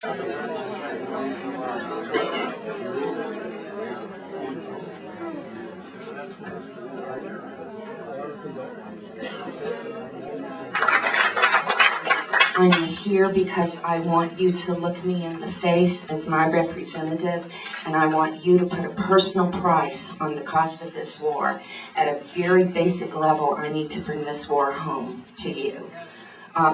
I'm here because I want you to look me in the face as my representative, and I want you to put a personal price on the cost of this war. At a very basic level, I need to bring this war home to you.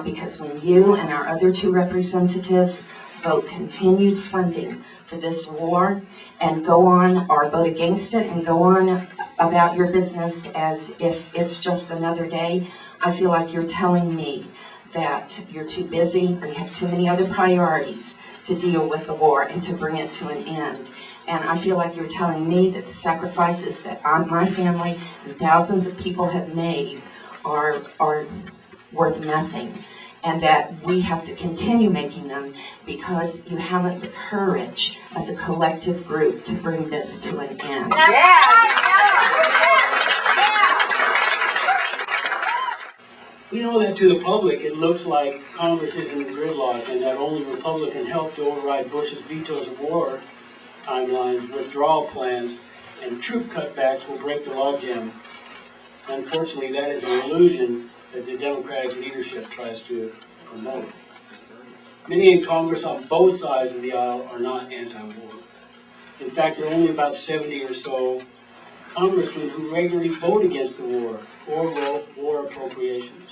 Because when you and our other two representatives vote continued funding for this war and go on, or vote against it and go on about your business as if it's just another day, I feel like you're telling me that you're too busy or you have too many other priorities to deal with the war and to bring it to an end. And I feel like you're telling me that the sacrifices that my family and thousands of people have made are worth nothing, and that we have to continue making them because you haven't the courage as a collective group to bring this to an end. We know that to the public it looks like Congress is in gridlock and that only Republican help to override Bush's vetoes of war timelines, withdrawal plans, and troop cutbacks will break the logjam. Unfortunately, that is an illusion that the Democratic leadership tries to promote. Many in Congress on both sides of the aisle are not anti-war. In fact, there are only about 70 or so congressmen who regularly vote against the war or war appropriations.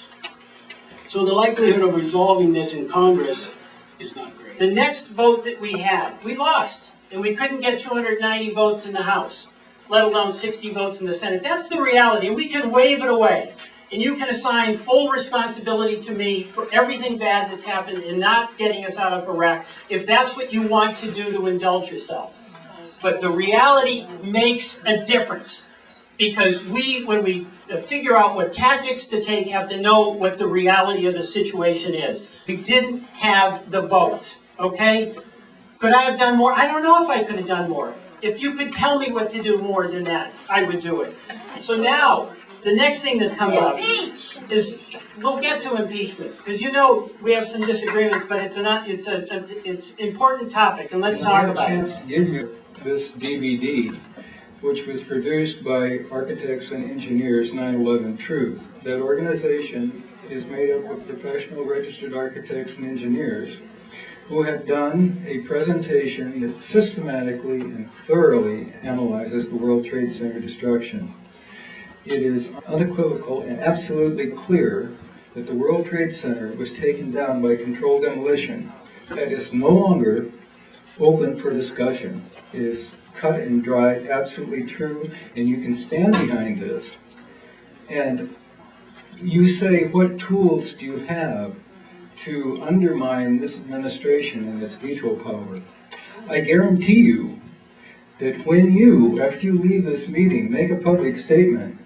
So the likelihood of resolving this in Congress is not great. The next vote that we had, we lost, and we couldn't get 290 votes in the House, let alone 60 votes in the Senate. That's the reality, and we can wave it away. And you can assign full responsibility to me for everything bad that's happened in not getting us out of Iraq, if that's what you want to do to indulge yourself. But the reality makes a difference, because when we figure out what tactics to take, have to know what the reality of the situation is. We didn't have the votes, okay? Could I have done more? I don't know if I could have done more. If you could tell me what to do more than that, I would do it. So now, the next thing that comes up is, we'll get to impeachment, because you know we have some disagreements, but it's an important topic, and let's talk about it. I had a chance to give you this DVD, which was produced by Architects and Engineers 9/11 Truth. That organization is made up of professional registered architects and engineers who have done a presentation that systematically and thoroughly analyzes the World Trade Center destruction. It is unequivocal and absolutely clear that the World Trade Center was taken down by controlled demolition. That is no longer open for discussion. It is cut and dried, absolutely true, and you can stand behind this. And you say, what tools do you have to undermine this administration and its veto power? I guarantee you that when you, after you leave this meeting, make a public statement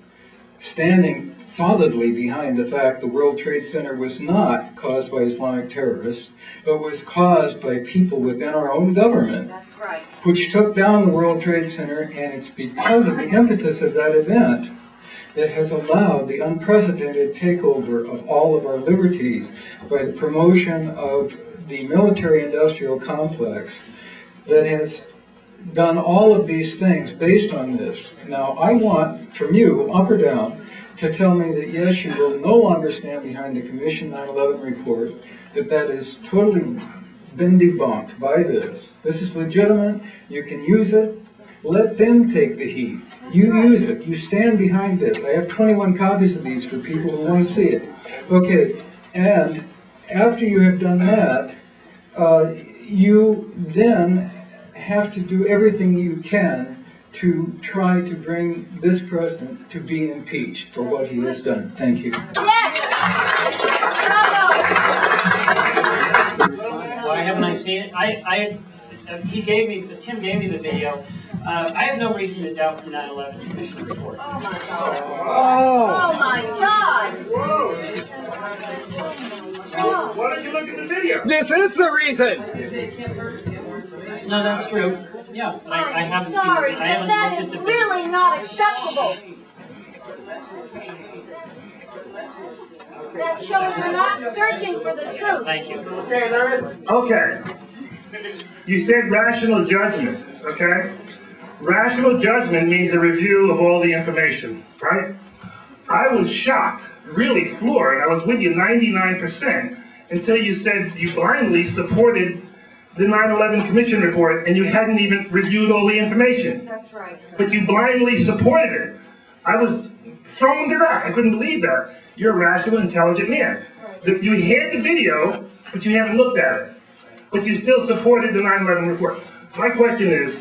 standing solidly behind the fact the World Trade Center was not caused by Islamic terrorists, but was caused by people within our own government, That's right. which took down the World Trade Center, and it's because of the impetus of that event that has allowed the unprecedented takeover of all of our liberties by the promotion of the military-industrial complex that has done all of these things based on this. Now, I want from you, up or down, to tell me that yes, you will no longer stand behind the Commission 9/11 report, that is totally been debunked by this. This is legitimate. You can use it. Let them take the heat. You use it. You stand behind this. I have 21 copies of these for people who want to see it. Okay, and after you have done that, you then have to do everything you can to try to bring this president to be impeached for what he has done. Thank you. Why haven't I seen it? Tim gave me the video. I have no reason to doubt the 9/11 Commission report. Oh my God! Oh my God! Whoa! Why don't you look at the video? This is the reason! No, that's true. Yeah, I haven't Sorry, seen it. I haven't but that looked is at the video. really not acceptable. That shows you're not searching for the truth. Thank you. Okay, there is. Okay. You said rational judgment, okay? Rational judgment means a review of all the information, right? I was shocked, really floored. I was with you 99% until you said you blindly supported the 9/11 Commission report and you hadn't even reviewed all the information. That's right. But you blindly supported it. I was thrown to that. I couldn't believe that. You're a rational, intelligent man. You had the video, but you haven't looked at it. But you still supported the 9/11 report. My question is,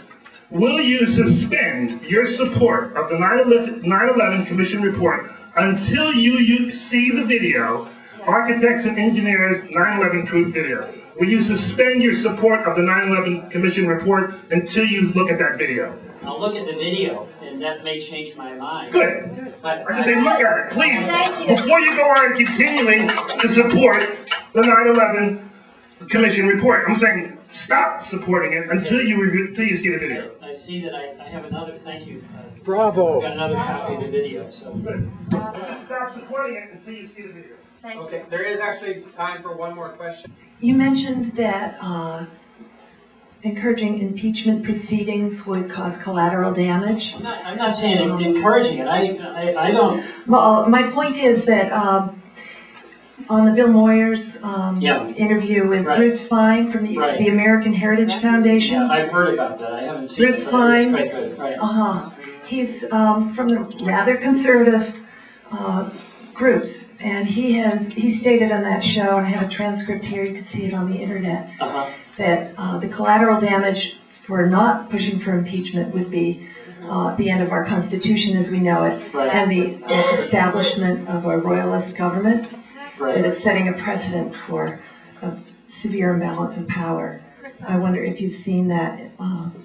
will you suspend your support of the 9/11 Commission report until you see the video, Architects and Engineers 9/11 Truth video? Will you suspend your support of the 9/11 Commission report until you look at that video? I'll look at the video, and that may change my mind. Good. But I just say look at it, please. Thank you. Before you go on continuing to support the 9/11 Commission report, I'm saying stop supporting it until you see the video. I see that I have another, thank you. Bravo. I've got another copy of the video, so. Good. Just stop supporting it until you see the video. Thank you. Okay, there is actually time for one more question. You mentioned that encouraging impeachment proceedings would cause collateral damage. I'm not saying encouraging it, I don't. Well, my point is that on the Bill Moyers Yeah. interview with Right. Bruce Fine from the, Right. the American Heritage Foundation, I've heard about that, I haven't seen Bruce it, but it's Fine. quite good, right. He's from the rather conservative groups, and he stated on that show, and I have a transcript here, you can see it on the internet, that the collateral damage for not pushing for impeachment would be the end of our Constitution as we know it, Right. and the establishment of a royalist government, Right. that it's setting a precedent for a severe imbalance of power. I wonder if you've seen that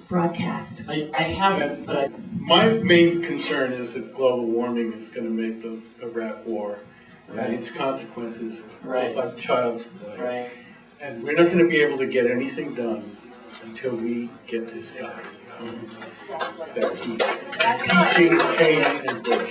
broadcast. I haven't, but My main concern is that global warming is going to make the Iraq war and its consequences Right. like child's play. right. And we're not going to be able to get anything done until we get this guy. That's he. Impeaching Cheney and Bush.